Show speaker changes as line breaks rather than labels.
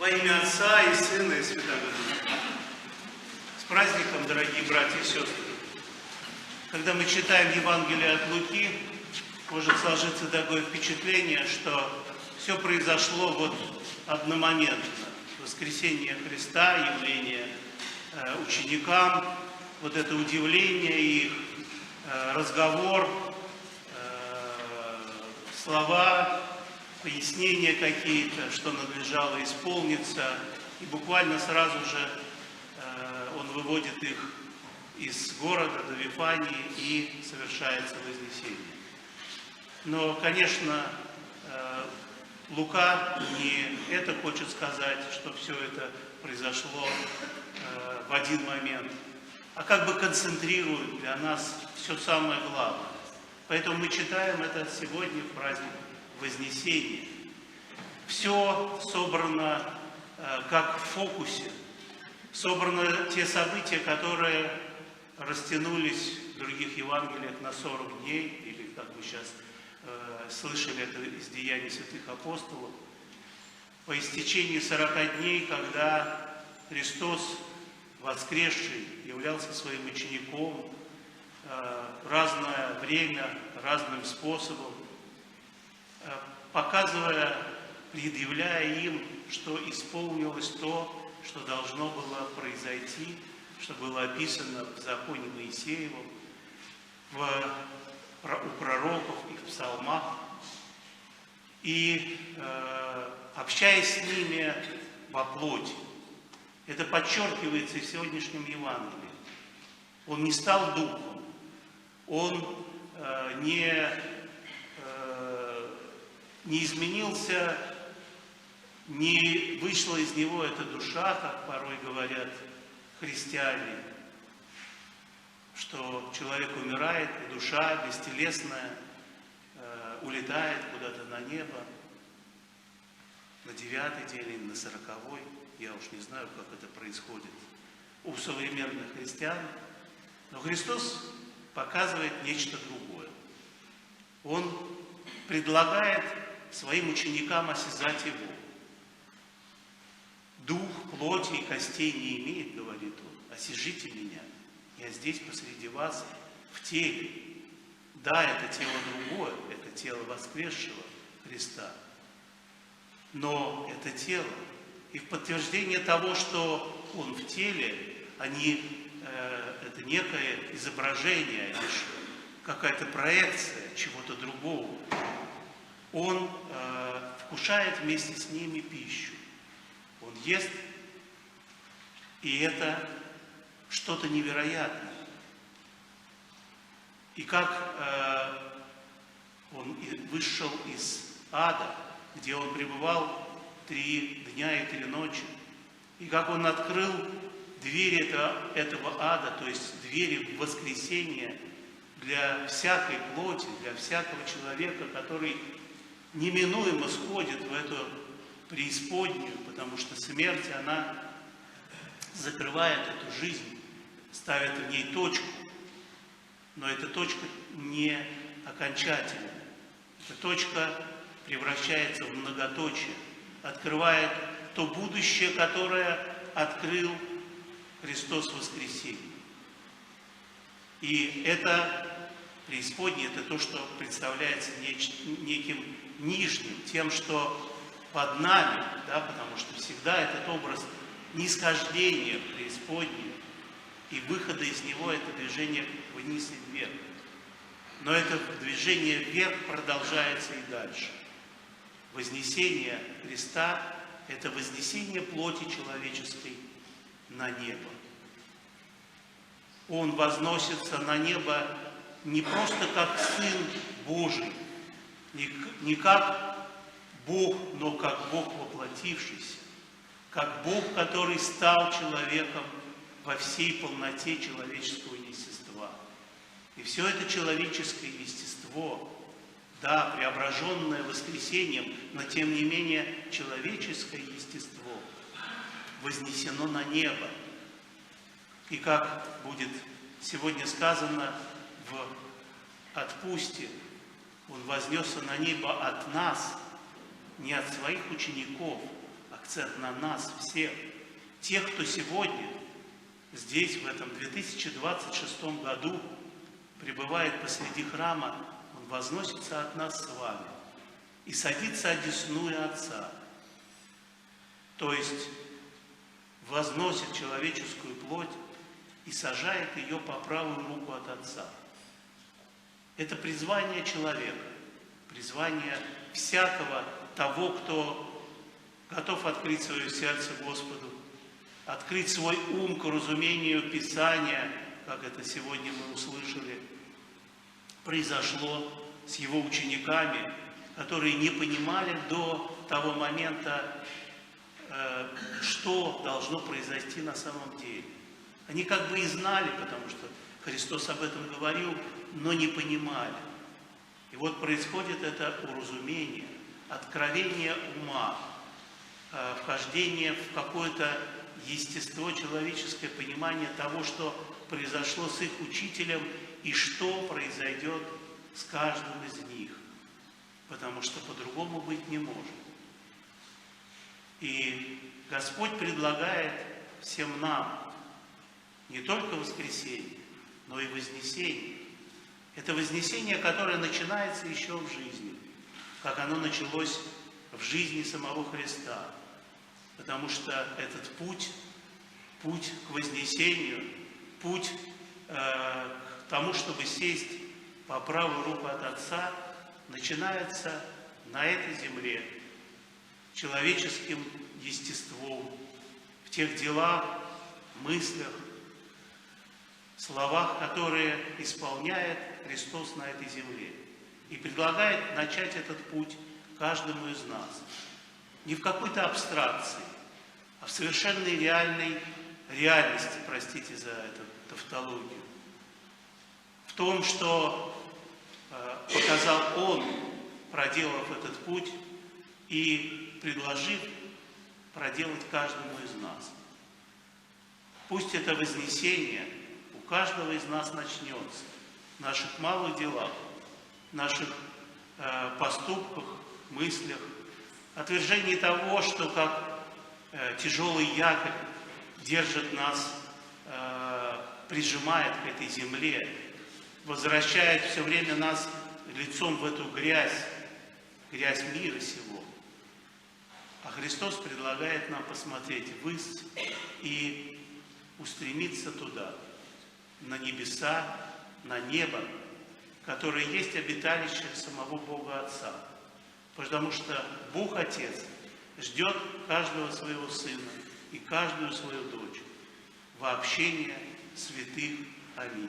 Во имя Отца и Сына и Святого Духа. С праздником, дорогие братья и сестры! Когда мы читаем Евангелие от Луки, может сложиться такое впечатление, что все произошло вот одномоментно. Воскресение Христа, явление ученикам, вот это удивление их, разговор, слова, пояснения какие-то, что надлежало исполниться, и буквально сразу же он выводит их из города до Вифании и совершается вознесение. Но, конечно, Лука не это хочет сказать, что все это произошло в один момент, а как бы концентрирует для нас все самое главное. Поэтому мы читаем это сегодня в праздник Вознесения. Все собрано как в фокусе. Собраны те события, которые растянулись в других Евангелиях на 40 дней, или, как мы сейчас слышали это из Деяний святых апостолов, по истечении 40 дней, когда Христос, воскресший, являлся своим учеником, разное время, разным способом, показывая, предъявляя им, что исполнилось то, что должно было произойти, что было описано в законе Моисеевом, у пророков и в псалмах. И общаясь с ними во плоти, это подчеркивается и в сегодняшнем Евангелии. Он не стал духом, он не изменился, не вышла из него эта душа, как порой говорят христиане, что человек умирает, и душа бестелесная улетает куда-то на небо, на 9-й день или на 40-й, я уж не знаю, как это происходит у современных христиан, но Христос показывает нечто другое. Он предлагает своим ученикам осязать Его. Дух, плоти и костей не имеет, говорит Он, осяжите меня. Я здесь посреди вас в теле. Да, это тело другое, это тело воскресшего Христа. Но это тело. И в подтверждение того, что Он в теле, это некое изображение, лишь какая-то проекция чего-то другого. Он вкушает вместе с ними пищу. Он ест, и это что-то невероятное. И как он вышел из ада, где он пребывал 3 дня и 3 ночи, и как он открыл двери этого ада, то есть двери в воскресение для всякой плоти, для всякого человека, который неминуемо сходит в эту преисподнюю, потому что смерть, она закрывает эту жизнь, ставит в ней точку, но эта точка не окончательная. Эта точка превращается в многоточие, открывает то будущее, которое открыл Христос в воскресенье. И это преисподнее, это то, что представляется неким нижним, тем, что под нами, да, потому что всегда этот образ нисхождения в преисподнюю и выхода из него — это движение вниз и вверх. Но это движение вверх продолжается и дальше. Вознесение Христа — это вознесение плоти человеческой на небо. Он возносится на небо не просто как Сын Божий, не как Бог, но как Бог воплотившийся, как Бог, который стал человеком во всей полноте человеческого естества. И все это человеческое естество, да, преображенное воскресением, но тем не менее человеческое естество вознесено на небо. И как будет сегодня сказано в отпусте, Он вознесся на небо от нас, не от своих учеников, а к акцент на нас всех, тех, кто сегодня здесь, в этом 2026 году, пребывает посреди храма, Он возносится от нас с вами и садится одесную Отца. То есть возносит человеческую плоть и сажает ее по правую руку от Отца. Это призвание человека, призвание всякого того, кто готов открыть свое сердце Господу, открыть свой ум к разумению Писания, как это сегодня мы услышали, произошло с его учениками, которые не понимали до того момента, что должно произойти на самом деле. Они как бы и знали, потому что Христос об этом говорил, но не понимали. И вот происходит это уразумение, откровение ума, вхождение в какое-то естество, человеческое понимание того, что произошло с их учителем и что произойдет с каждым из них. Потому что по-другому быть не может. И Господь предлагает всем нам не только воскресение, но и вознесение. Это вознесение, которое начинается еще в жизни, как оно началось в жизни самого Христа. Потому что этот путь к вознесению, путь к тому, чтобы сесть по правую руку от Отца, начинается на этой земле, человеческим естеством, в тех делах, мыслях, словах, которые исполняет Христос на этой земле. И предлагает начать этот путь каждому из нас. Не в какой-то абстракции, а в совершенной реальности, простите за эту тавтологию. В том, что показал Он, проделав этот путь и предложив проделать каждому из нас. Пусть это вознесение у каждого из нас начнется в наших малых делах, в наших поступках, мыслях, отвержении того, что как тяжелый якорь держит нас, прижимает к этой земле, возвращает все время нас лицом в эту грязь мира сего. А Христос предлагает нам посмотреть ввысь и устремиться туда, на небеса, на небо, которое есть обиталище самого Бога Отца. Потому что Бог Отец ждет каждого своего сына и каждую свою дочь во общение святых. Аминь.